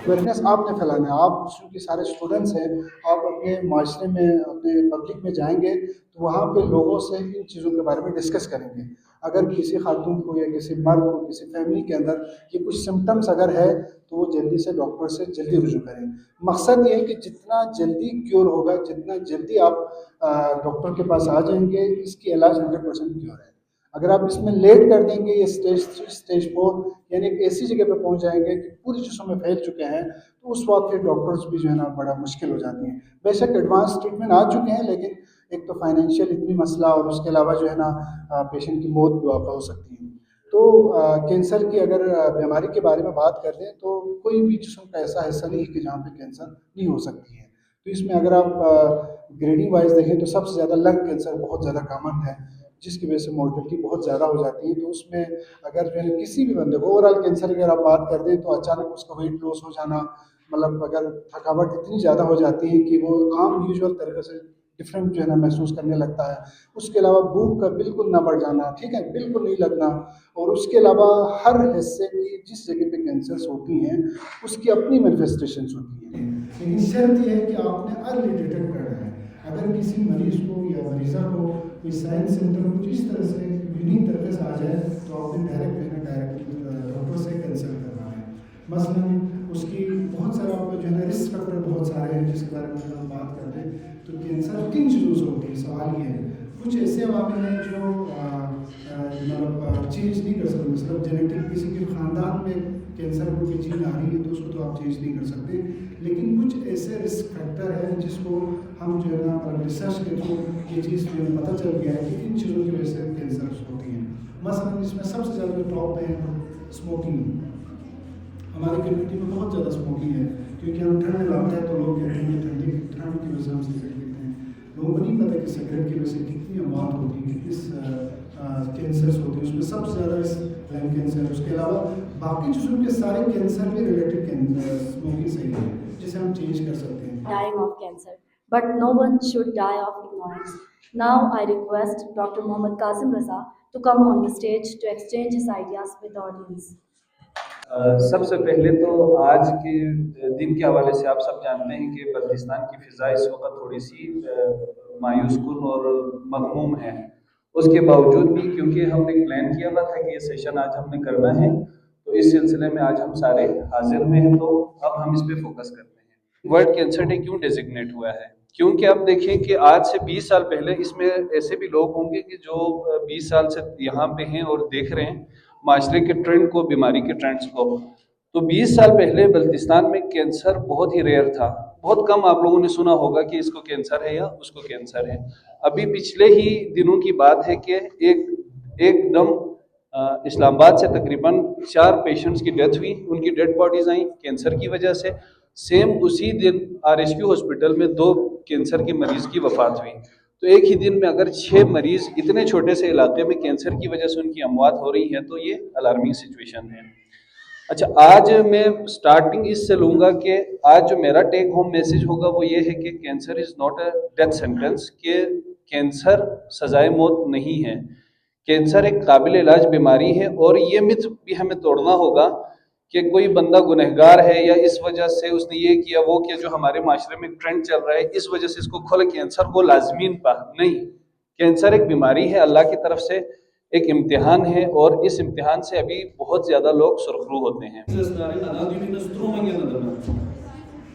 Awareness آپ نے پھیلانا ہے. آپ چونکہ سارے اسٹوڈنٹس ہیں، آپ اپنے معاشرے میں اپنے پبلک میں جائیں گے تو وہاں پہ لوگوں سے ان چیزوں کے بارے میں ڈسکس کریں گے. اگر کسی خاتون کو یا کسی مرد کو کسی فیملی کے اندر یہ کچھ سمٹمس اگر ہے تو وہ جلدی سے ڈاکٹر سے جلدی رجوع کریں. مقصد یہ ہے کہ جتنا جلدی کیور ہوگا، جتنا جلدی آپ ڈاکٹر کے پاس آ جائیں گے، اس کی علاج 100% کیور ہے. اگر آپ اس میں لیٹ کر دیں گے، یہ اسٹیج 3 اسٹیج 4 یعنی ایک ایسی جگہ پہ پہنچ جائیں گے کہ پوری جسم میں پھیل چکے ہیں، تو اس وقت پھر ڈاکٹرز بھی جو ہے نا بڑا مشکل ہو جاتی ہیں. بے شک ایڈوانس ٹریٹمنٹ آ چکے ہیں، لیکن ایک تو فائنینشیل اتنی مسئلہ، اور اس کے علاوہ جو ہے نا پیشنٹ کی موت بھی واقع ہو سکتی ہے. تو کینسر کی اگر بیماری کے بارے میں بات کر دیں تو کوئی بھی جسم کا ایسا حصہ نہیں ہے کہ جہاں پہ کینسر نہیں ہو سکتی ہے. تو اس میں اگر آپ گریڈنگ وائز دیکھیں تو سب سے زیادہ لنگ کینسر بہت زیادہ کامن ہے، جس کی وجہ سے مورٹلٹی بہت زیادہ ہو جاتی ہے. تو اس میں اگر جو ہے کسی بھی بندے کو اوور آل کینسر کی اگر آپ بات کر دیں تو اچانک اس کا ویٹ لاس ہو جانا، مطلب اگر تھکاوٹ اتنی زیادہ ہو جاتی ہے کہ وہ عام یوزول طریقے سے ڈفرینٹ جو ہے نا محسوس کرنے لگتا ہے. اس کے علاوہ بھوک کا بالکل نہ بڑھ جانا، ٹھیک ہے، بالکل نہیں لگنا. اور اس کے علاوہ ہر حصے کی جس جگہ پہ کینسرس ہوتی ہیں اس کی اپنی مینیفیسٹیشنس ہوتی ہیں. لیکن شرط یہ ہے کہ آپ نے ارلی ڈیٹیکٹ کرنا ہے. اگر کسی مریض کو یا مریضہ کو کوئی سائن سمٹم کچھ اس طرح سے یونیک طریقے سے آ جائے تو آپ نے ڈائریکٹ ڈاکٹر سے کنسلٹ کرنا ہے. مثلاً اس کی بہت سارا جو ہے نا رسک فیکٹر بہت سارے ہیں جس کے بارے میں ہم بات کرتے ہیں. تو کینسر کن چیزوں سے ہوتی ہے؟ سوال یہ ہے. کچھ ایسے عوامل ہیں جو مطلب چینج نہیں کر سکتے. مطلب جینیٹک کسی کے خاندان میں کینسر کی جین آ رہی ہے تو اس کو تو آپ چینج نہیں کر سکتے. لیکن کچھ ایسے رسک فیکٹر ہیں جس کو ہم جو ہے نا ریسرچ کے تھرو یہ چیز جو ہے پتہ چل گیا ہے کہ ان چیزوں کی وجہ سے کینسر ہوتی ہیں. مثلاً اس میں سب سے زیادہ جو ٹاپ پہ ہے اسموکنگ. ہماری کمیونٹی میں بہت زیادہ اسموکنگ ہے کیونکہ ہم ٹھنڈ علاقہ ہے تو لوگ کہتے ہیں کہ ٹھنڈ کی وجہ سے ہم سگریٹ پیتے ہیں. لوگوں کو نہیں پتہ کہ سگریٹ کی وجہ سے کتنی اموات ہوتی ہیں، کتنی کینسرس ہوتی ہیں. اس میں سب سے زیادہ لنگ کینسر. اس کے علاوہ باقی جسم کے سارے کینسر بھی ریلیٹڈ اسموکنگ سے ہی ہے، جسے ہم چینج کر سکتے ہیں. Dying of cancer, but no one should die of ignorance. Now I request Dr. Mohammad Qasim Raza to come on the stage to exchange his ideas with the audience. سب سے پہلے تو آج کے دن کے حوالے سے آپ سب جانتے ہیں کہ بلتستان کی فضا اس وقت تھوڑی سی مایوس کن اور مغموم ہے. اس کے باوجود بھی کیونکہ ہم نے پلان کیا ہوا تھا کہ یہ سیشن آج ہم نے کرنا ہے، تو اس سلسلے میں آج ہم سارے حاضر میں ہیں. تو اب ہم اس پہ فوکس کرتے ہیں. ورلڈ کینسر ڈے کیوں ڈیزگنیٹ ہوا ہے؟ کیونکہ آپ دیکھیں کہ آج سے 20 سال پہلے اس میں ایسے بھی لوگ ہوں گے کہ جو 20 سال سے یہاں پہ ہیں اور دیکھ رہے ہیں معاشرے کے ٹرینڈ کو، بیماری کے ٹرینڈز کو. تو 20 سال پہلے بلتستان میں کینسر بہت ہی ریئر تھا. بہت کم آپ لوگوں نے سنا ہوگا کہ اس کو کینسر ہے یا اس کو کینسر ہے. ابھی پچھلے ہی دنوں کی بات ہے کہ ایک دم اسلام آباد سے تقریباً 4 پیشنٹس کی ڈیتھ ہوئی. ان کی ڈیڈ باڈیز آئیں کینسر کی وجہ سے. سیم اسی دن RSQ ہاسپٹل میں 2 کینسر کے مریض کی وفات ہوئی. تو ایک ہی دن میں اگر 6 مریض اتنے چھوٹے سے علاقے میں کینسر کی وجہ سے ان کی اموات ہو رہی ہے تو یہ الارمنگ سچویشن ہے. اچھا، آج میں سٹارٹنگ اس سے لوں گا کہ آج جو میرا ٹیک ہوم میسج ہوگا وہ یہ ہے کہ cancer is not a death sentence, کہ کینسر سزائے موت نہیں ہے. کینسر ایک قابل علاج بیماری ہے. اور یہ مت بھی ہمیں توڑنا ہوگا کہ کوئی بندہ گنہگار ہے یا اس وجہ سے اس نے یہ کیا وہ کیا، جو ہمارے معاشرے میں ٹرینڈ چل رہا ہے اس وجہ سے اس کو کھول کینسر کو لازمین پا نہیں. کینسر ایک بیماری ہے، اللہ کی طرف سے ایک امتحان ہے، اور اس امتحان سے ابھی بہت زیادہ لوگ سرخرو ہوتے ہیں.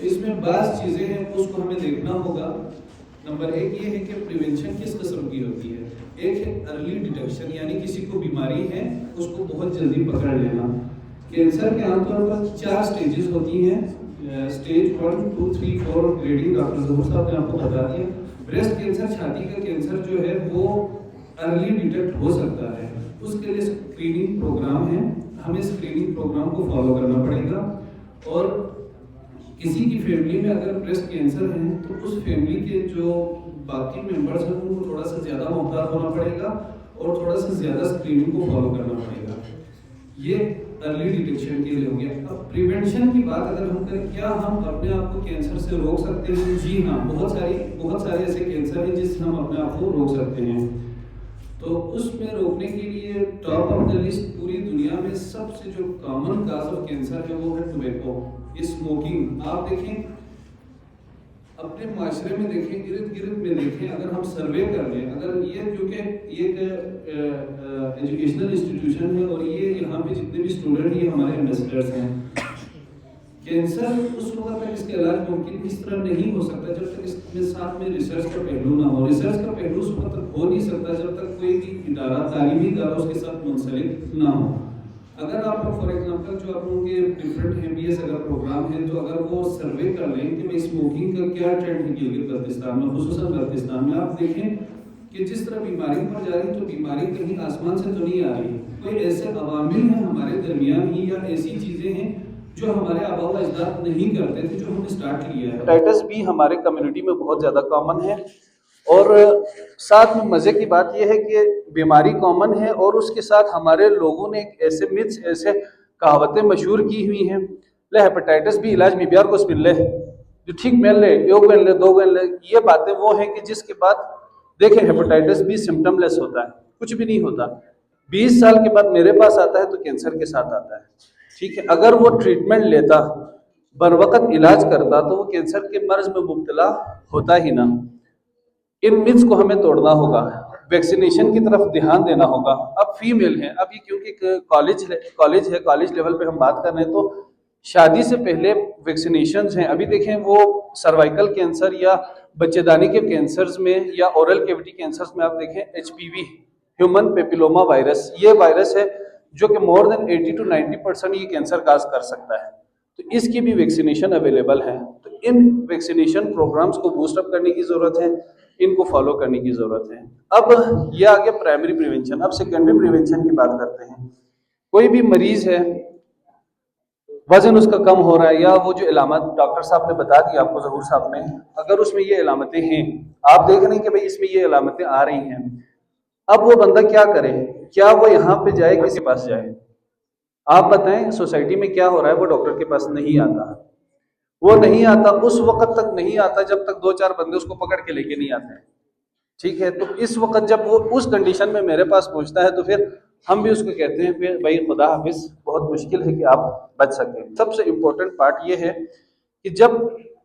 اس میں بعض چیزیں ہیں اس کو ہمیں دیکھنا ہوگا. نمبر 1 یہ ہے کہ پریونشن کس قسم کی ہوتی ہے. ایک ہے ارلی ڈیٹیکشن، یعنی کسی کو بیماری ہے اس کو بہت جلدی پکڑ لینا. کینسر کے عام طور پر 4 سٹیجز ہوتی ہیں. سٹیج 1 2 3 4 گریڈنگ ڈاکٹر ظہور صاحب نے آپ کو بتا دیا. بریسٹ کینسر، چھاتی کا کینسر جو ہے وہ ارلی ڈیٹیکٹ ہو سکتا ہے. اس کے لیے اسکریننگ پروگرام ہے. ہمیں اسکریننگ پروگرام کو فالو کرنا پڑے گا. اور کسی کی فیملی میں اگر بریسٹ کینسر ہے تو اس فیملی کے جو باقی ممبرز ہیں ان کو تھوڑا سا زیادہ محتاط ہونا پڑے گا اور تھوڑا سا زیادہ اسکریننگ کو فالو کرنا پڑے گا. یہ ارلی ڈیٹیکشن کے لیے ہو گیا. اب پریونشن کی بات اگر ہم کریں، کیا ہم اپنے آپ کو کینسر سے روک سکتے ہیں؟ جی ہاں، بہت سارے ایسے کینسر ہیں جس سے ہم اپنے آپ کو روک سکتے ہیں. تو اس میں روکنے کے لیے ٹاپ آف دا لسٹ پوری دنیا میں سب سے جو کامن کاز آف کینسر ہے وہ ہے ٹوبیکو، اسموکنگ آپ دیکھیں اپنے معاشرے میں دیکھیں, ارد گرد میں دیکھیں, اگر ہم سروے کر لیں, اگر یہ کیونکہ یہ ایک ایجوکیشنل انسٹیٹیوشن ہے اور یہ یہاں پہ جتنے بھی اسٹوڈنٹ یہ ہمارے ایمبیسڈرس ہیں, کینسر اس وقت تک اس کا علاج ممکن اس طرح نہیں ہو سکتا جب تک اس میں ساتھ میں ریسرچ کا پہلو نہ ہو. ریسرچ کا پہلو اس وقت تک ہو نہیں سکتا جب تک کوئی بھی ادارہ, تعلیمی ادارہ اس کے ساتھ منسلک نہ ہو. اگر آپ فار ایگزامپل جو آپ لوگوں کے ڈفرینٹ MBS اگر پروگرام ہیں تو اگر وہ سروے کر لیں کہ بھائی اسموکنگ کا کیا ٹرینڈ ہے گلگت بلتستان میں, خصوصاً بلتستان میں, آپ دیکھیں کہ جس طرح بیماری پر جا رہی تو بیماری کہیں آسمان سے تو نہیں آ رہی, کوئی ایسے عوامل ہیں ہمارے درمیان ہی یا ایسی چیزیں ہیں جو ہمارے آباء و اجداد نہیں کرتے تھے جو ہم نے سٹارٹ کیا ہے. ہیپاٹائٹس بھی ہمارے کمیونٹی میں بہت زیادہ کامن ہے, اور ساتھ میں مزے کی بات یہ ہے کہ بیماری کامن ہے اور اس کے ساتھ ہمارے لوگوں نے ایسے متس, ایسے کہاوتیں مشہور کی ہوئی ہیں, لے ہیپاٹائٹس بھی علاج میں بیار کو مل لے, جو ٹھیک مل لے, ایک مل لے, دو مل لے. یہ باتیں وہ ہیں کہ جس کے بعد دیکھیں ہیپاٹائٹس بھی سمٹم لیس ہوتا ہے, کچھ بھی نہیں ہوتا. 20 سال کے بعد میرے پاس آتا ہے تو کینسر کے ساتھ آتا ہے, ٹھیک ہے. اگر وہ ٹریٹمنٹ لیتا, بر وقت علاج کرتا تو وہ کینسر کے مرض میں مبتلا ہوتا ہی نہ. ان متس کو ہمیں توڑنا ہوگا, ویکسینیشن کی طرف دھیان دینا ہوگا. اب فیمیل ہیں, ابھی کیونکہ کالج ہے, کالج لیول پہ ہم بات کر رہے ہیں تو شادی سے پہلے ویکسینیشنز ہیں. ابھی دیکھیں وہ سروائیکل کینسر یا بچے دانی کے کینسرز میں یا اورل کیوٹی کینسرز میں آپ دیکھیں HPV ہیومن پیپیلوما وائرس, یہ وائرس ہے جو کہ مور دین 80 to 90% یہ کینسر کاز کر سکتا ہے. تو اس کی بھی ویکسینیشن اویلیبل ہے. تو ان ویکسینیشن پروگرامز کو بوسٹ اپ کرنے کی ضرورت ہے, ان کو فالو کرنے کی ضرورت ہے. اب یہ آگے پرائمری پریونشن. اب سیکنڈری پریونشن کی بات کرتے ہیں. کوئی بھی مریض ہے, وزن اس کا کم ہو رہا ہے, یا وہ جو علامات ڈاکٹر صاحب نے بتا دی آپ کو, ظہور صاحب نے, اگر اس میں یہ علامتیں ہیں, آپ دیکھ رہے ہیں کہ بھئی اس میں یہ علامتیں آ رہی ہیں, اب وہ بندہ کیا کرے؟ کیا وہ یہاں پہ جائے, کسی پاس جائے؟ آپ بتائیں سوسائٹی میں کیا ہو رہا ہے, وہ ڈاکٹر کے پاس نہیں آتا. وہ نہیں آتا, اس وقت تک نہیں آتا جب تک 2-4 بندے اس کو پکڑ کے لے کے نہیں آتے, ٹھیک ہے. تو اس وقت جب وہ اس کنڈیشن میں میرے پاس پہنچتا ہے تو پھر ہم بھی اس کو کہتے ہیں کہ بھائی خدا حافظ, بہت مشکل ہے کہ آپ بچ سکیں. سب سے امپورٹنٹ پارٹ یہ ہے کہ جب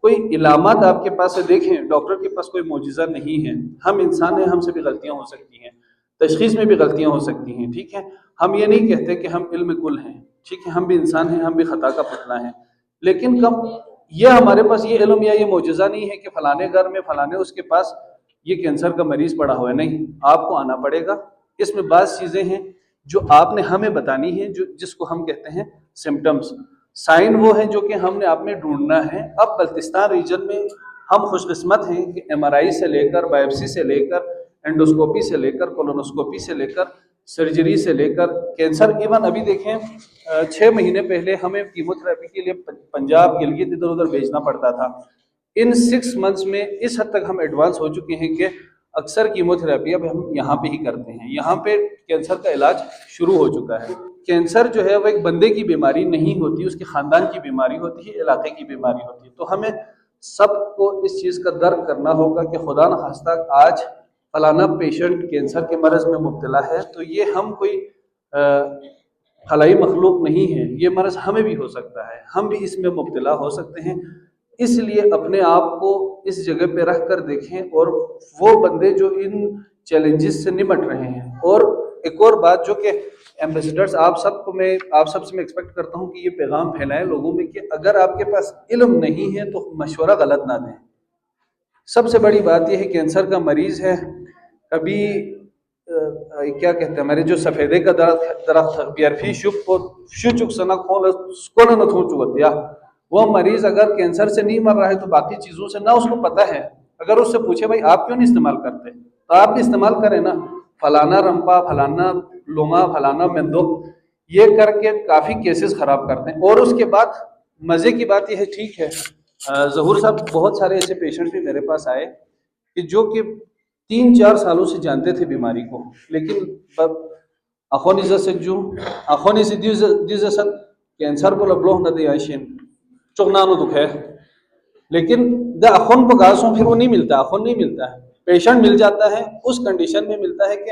کوئی علامات آپ کے پاس ہے, دیکھیں ڈاکٹر کے پاس کوئی معجزہ نہیں ہے, ہم انسان ہیں, ہم سے بھی غلطیاں ہو سکتی ہیں, تشخیص میں بھی غلطیاں ہو سکتی ہیں, ٹھیک ہے. ہم یہ نہیں کہتے کہ ہم علم کل ہیں, ٹھیک ہے, ہم بھی انسان ہیں, ہم بھی خطا کا پتلا ہیں, لیکن کم یہ ہمارے پاس یہ علم یا یہ معجزہ نہیں ہے کہ فلانے گھر میں فلانے اس کے پاس یہ کینسر کا مریض پڑا ہوا ہے. نہیں, آپ کو آنا پڑے گا. اس میں بعض چیزیں ہیں جو آپ نے ہمیں بتانی ہے, جس کو ہم کہتے ہیں سمٹمز. سائن وہ ہیں جو کہ ہم نے آپ میں ڈھونڈنا ہے. اب بلتستان ریجن میں ہم خوش قسمت ہیں کہ MRI سے لے کر, بایوپسی سے لے کر, اینڈوسکوپی سے لے کر, کولونوسکوپی سے لے کر, سرجری سے لے کر کینسر. ایون ابھی دیکھیں 6 مہینے پہلے ہمیں کیموتھراپی کے لیے پنجاب, گلگت, ادھر ادھر بھیجنا پڑتا تھا. ان 6 months میں اس حد تک ہم ایڈوانس ہو چکے ہیں کہ اکثر کیموتھراپی اب ہم یہاں پہ ہی کرتے ہیں. یہاں پہ کینسر کا علاج شروع ہو چکا ہے. کینسر جو ہے وہ ایک بندے کی بیماری نہیں ہوتی, اس کے خاندان کی بیماری ہوتی ہے, علاقے کی بیماری ہوتی ہے. تو ہمیں سب کو اس چیز کا درک کرنا ہوگا کہ خدا نخواستہ آج فلانا پیشنٹ کینسر کے مرض میں مبتلا ہے تو یہ ہم کوئی خلائی مخلوق نہیں ہے, یہ مرض ہمیں بھی ہو سکتا ہے, ہم بھی اس میں مبتلا ہو سکتے ہیں. اس لیے اپنے آپ کو اس جگہ پہ رکھ کر دیکھیں, اور وہ بندے جو ان چیلنجز سے نمٹ رہے ہیں. اور ایک اور بات جو کہ ایمبیسڈرز آپ سب کو آپ سب سے میں ایکسپیکٹ کرتا ہوں کہ یہ پیغام پھیلائیں لوگوں میں کہ اگر آپ کے پاس علم نہیں ہے تو مشورہ غلط نہ دیں. سب سے بڑی بات یہ ہے کینسر کا مریض ہے, کبھی کیا کہتے ہیں ہمارے جو سفیدے کا درخت بیارفی شپ اور شوچک سنا کھول کون نہ تھو چوتیا, وہ مریض اگر کینسر سے نہیں مر رہا ہے تو باقی چیزوں سے نہ اس کو پتہ ہے. اگر اس سے پوچھے بھائی آپ کیوں نہیں استعمال کرتے, تو آپ بھی استعمال کریں نا, فلانا رمپا, فلانا لوما, فلانا مندو, یہ کر کے کافی کیسز خراب کرتے ہیں. اور اس کے بعد مزے کی بات یہ ہے, ٹھیک ہے ظہور صاحب, بہت سارے ایسے پیشنٹ بھی میرے پاس آئے کہ جو کہ 3-4 سالوں سے جانتے تھے بیماری کو, لیکن اخونی سجو اخونی سے دیز سب کینسر کو لبلو نہ دے آشین چغنانو دکھ ہے, لیکن دا اخون پہ گاسوں پھر وہ نہیں ملتا, اخون نہیں ملتا ہے. پیشنٹ مل جاتا ہے اس کنڈیشن میں ملتا ہے کہ